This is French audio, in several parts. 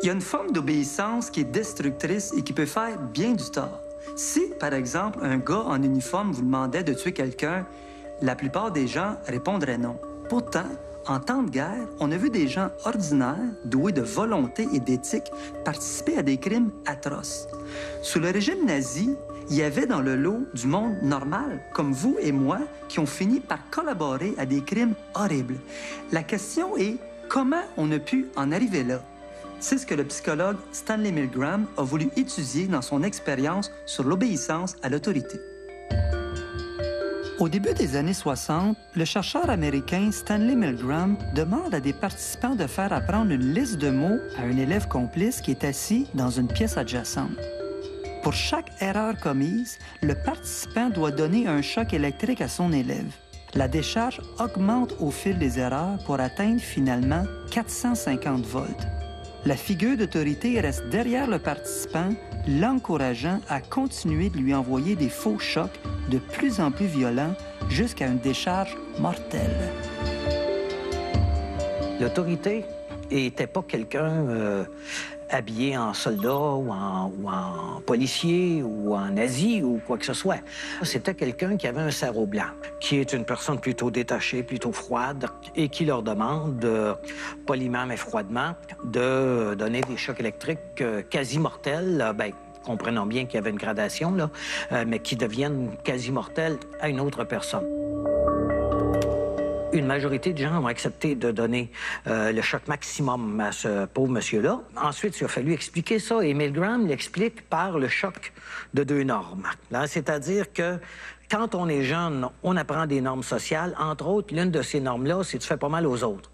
Il y a une forme d'obéissance qui est destructrice et qui peut faire bien du tort. Si, par exemple, un gars en uniforme vous demandait de tuer quelqu'un, la plupart des gens répondraient non. Pourtant, en temps de guerre, on a vu des gens ordinaires, doués de volonté et d'éthique, participer à des crimes atroces. Sous le régime nazi, il y avait dans le lot du monde normal, comme vous et moi, qui ont fini par collaborer à des crimes horribles. La question est, comment on a pu en arriver là? C'est ce que le psychologue Stanley Milgram a voulu étudier dans son expérience sur l'obéissance à l'autorité. Au début des années 60, le chercheur américain Stanley Milgram demande à des participants de faire apprendre une liste de mots à un élève complice qui est assis dans une pièce adjacente. Pour chaque erreur commise, le participant doit donner un choc électrique à son élève. La décharge augmente au fil des erreurs pour atteindre finalement 450 volts. La figure d'autorité reste derrière le participant, l'encourageant à continuer de lui envoyer des faux chocs de plus en plus violents jusqu'à une décharge mortelle. L'autorité n'était pas quelqu'un habillé en soldat ou en policier ou en nazi ou quoi que ce soit. C'était quelqu'un qui avait un sarrau blanc, qui est une personne plutôt détachée, plutôt froide, et qui leur demande, poliment mais froidement, de donner des chocs électriques quasi mortels, comprenons bien qu'il y avait une gradation, là, mais qui deviennent quasi mortels à une autre personne. Une majorité de gens ont accepté de donner le choc maximum à ce pauvre monsieur-là. Ensuite, il a fallu expliquer ça, et Milgram l'explique par le choc de deux normes. C'est-à-dire que quand on est jeune, on apprend des normes sociales. Entre autres, l'une de ces normes-là, c'est « tu fais pas mal aux autres ».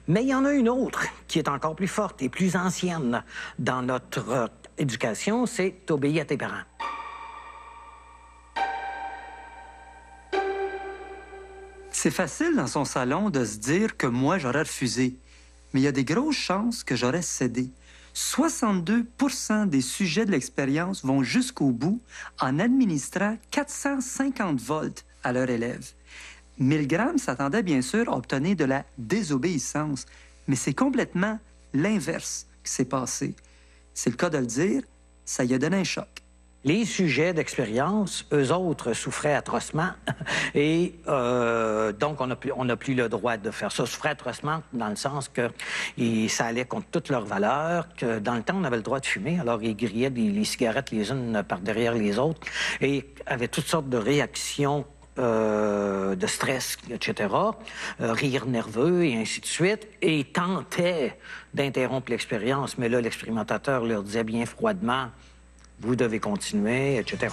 Mais il y en a une autre qui est encore plus forte et plus ancienne dans notre éducation, c'est « t'obéis à tes parents ». C'est facile dans son salon de se dire que moi, j'aurais refusé. Mais il y a des grosses chances que j'aurais cédé. 62 % des sujets de l'expérience vont jusqu'au bout en administrant 450 volts à leur élève. Milgram s'attendait bien sûr à obtenir de la désobéissance, mais c'est complètement l'inverse qui s'est passé. C'est le cas de le dire, ça y a donné un choc. Les sujets d'expérience, eux autres, souffraient atrocement et donc on n'a plus le droit de faire ça. Souffraient atrocement dans le sens que ça allait contre toutes leurs valeurs, que dans le temps, on avait le droit de fumer, alors ils grillaient les cigarettes les unes par derrière les autres et avaient toutes sortes de réactions de stress, etc., rire nerveux et ainsi de suite, et tentaient d'interrompre l'expérience, mais là, l'expérimentateur leur disait bien froidement « Vous devez continuer, etc. »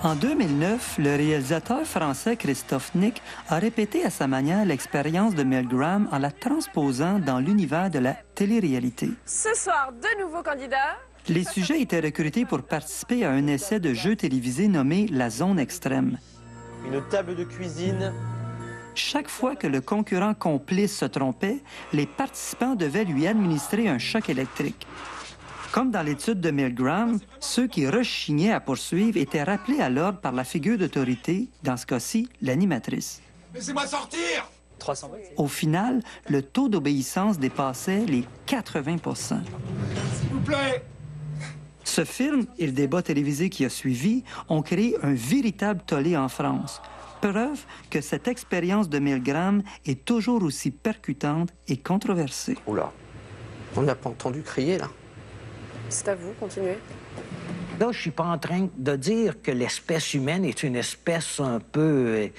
En 2009, le réalisateur français Christophe Nick a répété à sa manière l'expérience de Milgram en la transposant dans l'univers de la télé-réalité. Ce soir, deux nouveaux candidats. Les sujets étaient recrutés pour participer à un essai de jeu télévisé nommé La Zone Extrême. Une table de cuisine. Chaque fois que le concurrent complice se trompait, les participants devaient lui administrer un choc électrique. Comme dans l'étude de Milgram, ceux qui rechignaient à poursuivre étaient rappelés à l'ordre par la figure d'autorité, dans ce cas-ci, l'animatrice. Laissez-moi sortir! 300 volts. Au final, le taux d'obéissance dépassait les 80 %. S'il vous plaît! Ce film et le débat télévisé qui a suivi ont créé un véritable tollé en France. Preuve que cette expérience de Milgram est toujours aussi percutante et controversée. Oula, on n'a pas entendu crier, là. C'est à vous, continuez. Là, je suis pas en train de dire que l'espèce humaine est une espèce un peu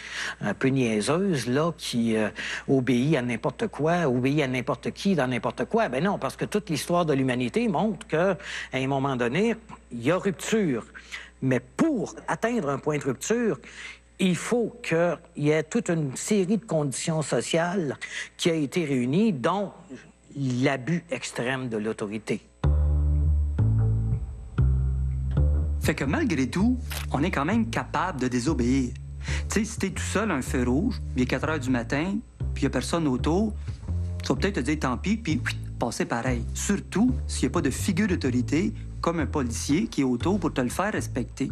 niaiseuse, là, qui obéit à n'importe quoi, obéit à n'importe qui dans n'importe quoi. Ben non, parce que toute l'histoire de l'humanité montre qu'à un moment donné, il y a rupture. Mais pour atteindre un point de rupture, il faut qu'il y ait toute une série de conditions sociales qui a été réunies, dont l'abus extrême de l'autorité. Fait que malgré tout, on est quand même capable de désobéir. Tu sais, si t'es tout seul à un feu rouge, il est 4 heures du matin, puis il n'y a personne autour, tu vas peut-être te dire tant pis, puis passer pareil. Surtout s'il n'y a pas de figure d'autorité, comme un policier qui est autour pour te le faire respecter.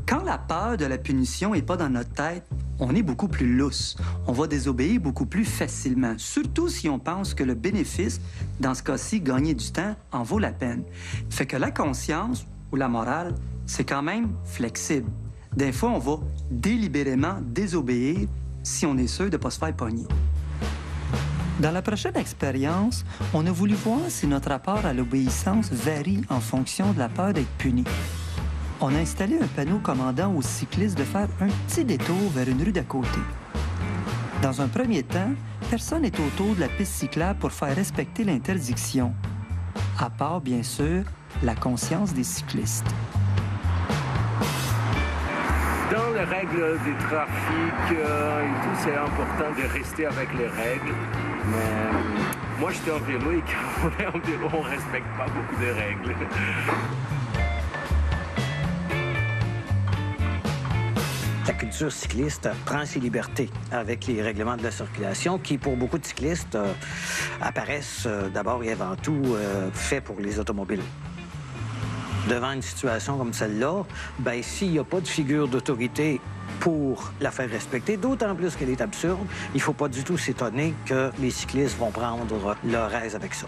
Quand la peur de la punition n'est pas dans notre tête, on est beaucoup plus lousse. On va désobéir beaucoup plus facilement, surtout si on pense que le bénéfice, dans ce cas-ci, gagner du temps, en vaut la peine. Fait que la conscience ou la morale, c'est quand même flexible. Des fois, on va délibérément désobéir si on est sûr de ne pas se faire pogner. Dans la prochaine expérience, on a voulu voir si notre rapport à l'obéissance varie en fonction de la peur d'être puni. On a installé un panneau commandant aux cyclistes de faire un petit détour vers une rue d'à côté. Dans un premier temps, personne n'est autour de la piste cyclable pour faire respecter l'interdiction, à part, bien sûr, la conscience des cyclistes. Dans les règles du trafic et tout, c'est important de rester avec les règles. Mais moi, j'étais en vélo et quand on est en vélo, on ne respecte pas beaucoup de règles. La culture cycliste prend ses libertés avec les règlements de la circulation qui, pour beaucoup de cyclistes, apparaissent d'abord et avant tout faits pour les automobiles. Devant une situation comme celle-là, bien, s'il n'y a pas de figure d'autorité pour la faire respecter, d'autant plus qu'elle est absurde, il ne faut pas du tout s'étonner que les cyclistes vont prendre leur aise avec ça.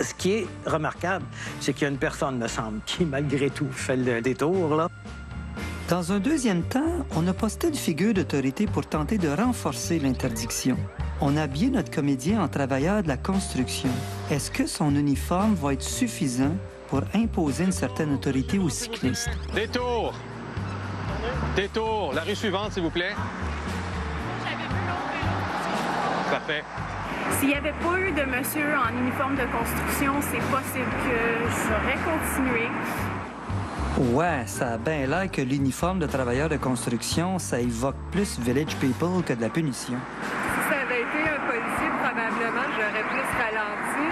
Ce qui est remarquable, c'est qu'il y a une personne, me semble, qui, malgré tout, fait le détour, là. Dans un deuxième temps, on a posté une figure d'autorité pour tenter de renforcer l'interdiction. On a habillé notre comédien en travailleur de la construction. Est-ce que son uniforme va être suffisant pour imposer une certaine autorité aux cyclistes? Détour! Détour! La rue suivante, s'il vous plaît. J'avais vu l'autre vélo. Parfait. S'il n'y avait pas eu de monsieur en uniforme de construction, c'est possible que j'aurais continué. Ouais, ça a bien l'air que l'uniforme de travailleur de construction, ça évoque plus Village People que de la punition. Si ça avait été un policier, probablement, j'aurais plus ralenti.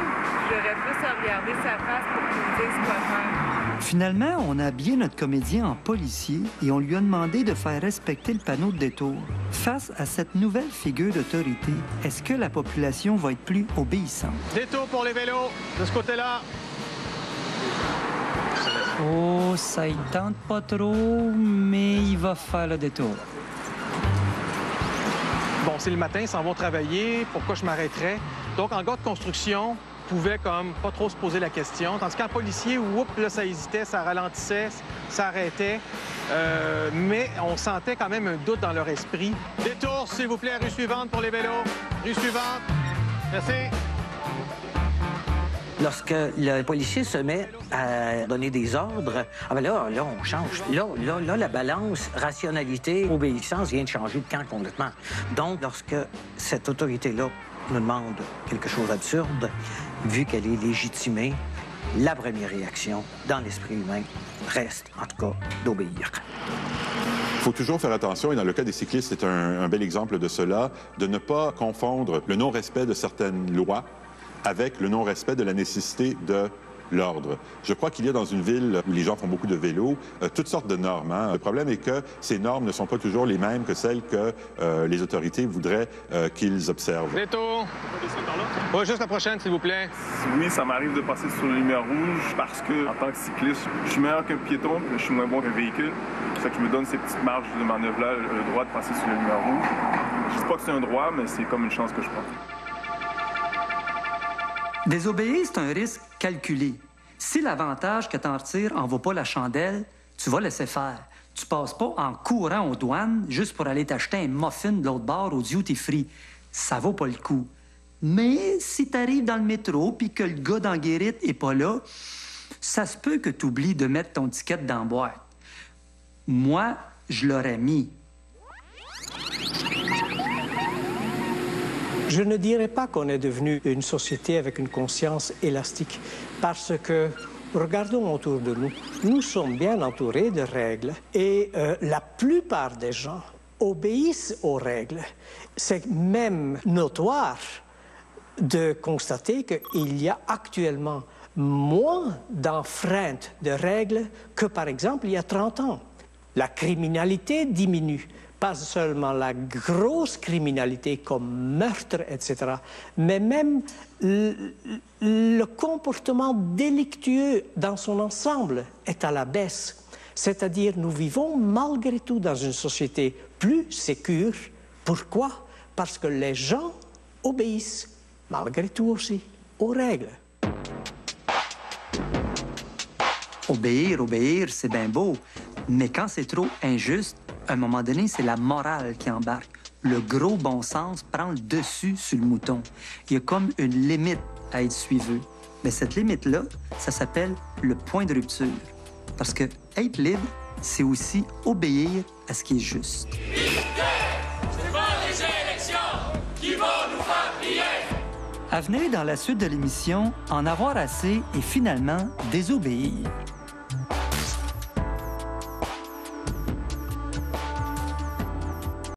J'aurais plus regardé sa face pour qu'il me dise quoi faire. Finalement, on a habillé notre comédien en policier et on lui a demandé de faire respecter le panneau de détour. Face à cette nouvelle figure d'autorité, est-ce que la population va être plus obéissante? Détour pour les vélos, de ce côté-là. Oh, ça y tente pas trop, mais il va faire le détour. Bon, c'est le matin, ils s'en vont travailler. Pourquoi je m'arrêterais? Donc, en gars de construction, pouvait comme pas trop se poser la question. Tandis qu'en policier, oups, là, ça hésitait, ça ralentissait, ça arrêtait. Mais on sentait quand même un doute dans leur esprit. Détour, s'il vous plaît, rue suivante pour les vélos. Rue suivante. Merci. Lorsque le policier se met à donner des ordres, ah ben là, on change. Là, la balance rationalité-obéissance vient de changer de camp complètement. Donc, lorsque cette autorité-là nous demande quelque chose d'absurde, vu qu'elle est légitimée, la première réaction dans l'esprit humain reste, en tout cas, d'obéir. Il faut toujours faire attention, et dans le cas des cyclistes, c'est un bel exemple de cela, de ne pas confondre le non-respect de certaines lois avec le non-respect de la nécessité de l'ordre. Je crois qu'il y a dans une ville où les gens font beaucoup de vélo toutes sortes de normes. Hein. Le problème est que ces normes ne sont pas toujours les mêmes que celles que les autorités voudraient qu'ils observent. Détour. Oui, juste la prochaine, s'il vous plaît. Oui, ça m'arrive de passer sur la lumière rouge parce que, en tant que cycliste, je suis meilleur qu'un piéton, mais je suis moins bon qu'un véhicule. C'est ça qui me donne ces petites marges de manœuvre-là, le droit de passer sur la lumière rouge. Je dis pas que c'est un droit, mais c'est comme une chance que je prends. Désobéir, c'est un risque calculé. Si l'avantage que t'en retires en vaut pas la chandelle, tu vas laisser faire. Tu passes pas en courant aux douanes juste pour aller t'acheter un muffin de l'autre bord au duty free. Ça vaut pas le coup. Mais si t'arrives dans le métro puis que le gars dans Guérite est pas là, ça se peut que t'oublies de mettre ton ticket dans la boîte. Moi, je l'aurais mis. Je ne dirais pas qu'on est devenu une société avec une conscience élastique, parce que, regardons autour de nous, nous sommes bien entourés de règles et la plupart des gens obéissent aux règles. C'est même notoire de constater qu'il y a actuellement moins d'enfreintes de règles que, par exemple, il y a 30 ans. La criminalité diminue. Pas seulement la grosse criminalité comme meurtre, etc., mais même le comportement délictueux dans son ensemble est à la baisse. C'est-à-dire, nous vivons malgré tout dans une société plus sécure. Pourquoi? Parce que les gens obéissent, malgré tout aussi, aux règles. Obéir, c'est bien beau. Mais quand c'est trop injuste, à un moment donné, c'est la morale qui embarque. Le gros bon sens prend le dessus sur le mouton. Il y a comme une limite à être suivie. Mais cette limite-là, ça s'appelle le point de rupture. Parce que être libre, c'est aussi obéir à ce qui est juste. C'est pas les élections qui vont nous faire plier. À venir dans la suite de l'émission, en avoir assez et finalement désobéir.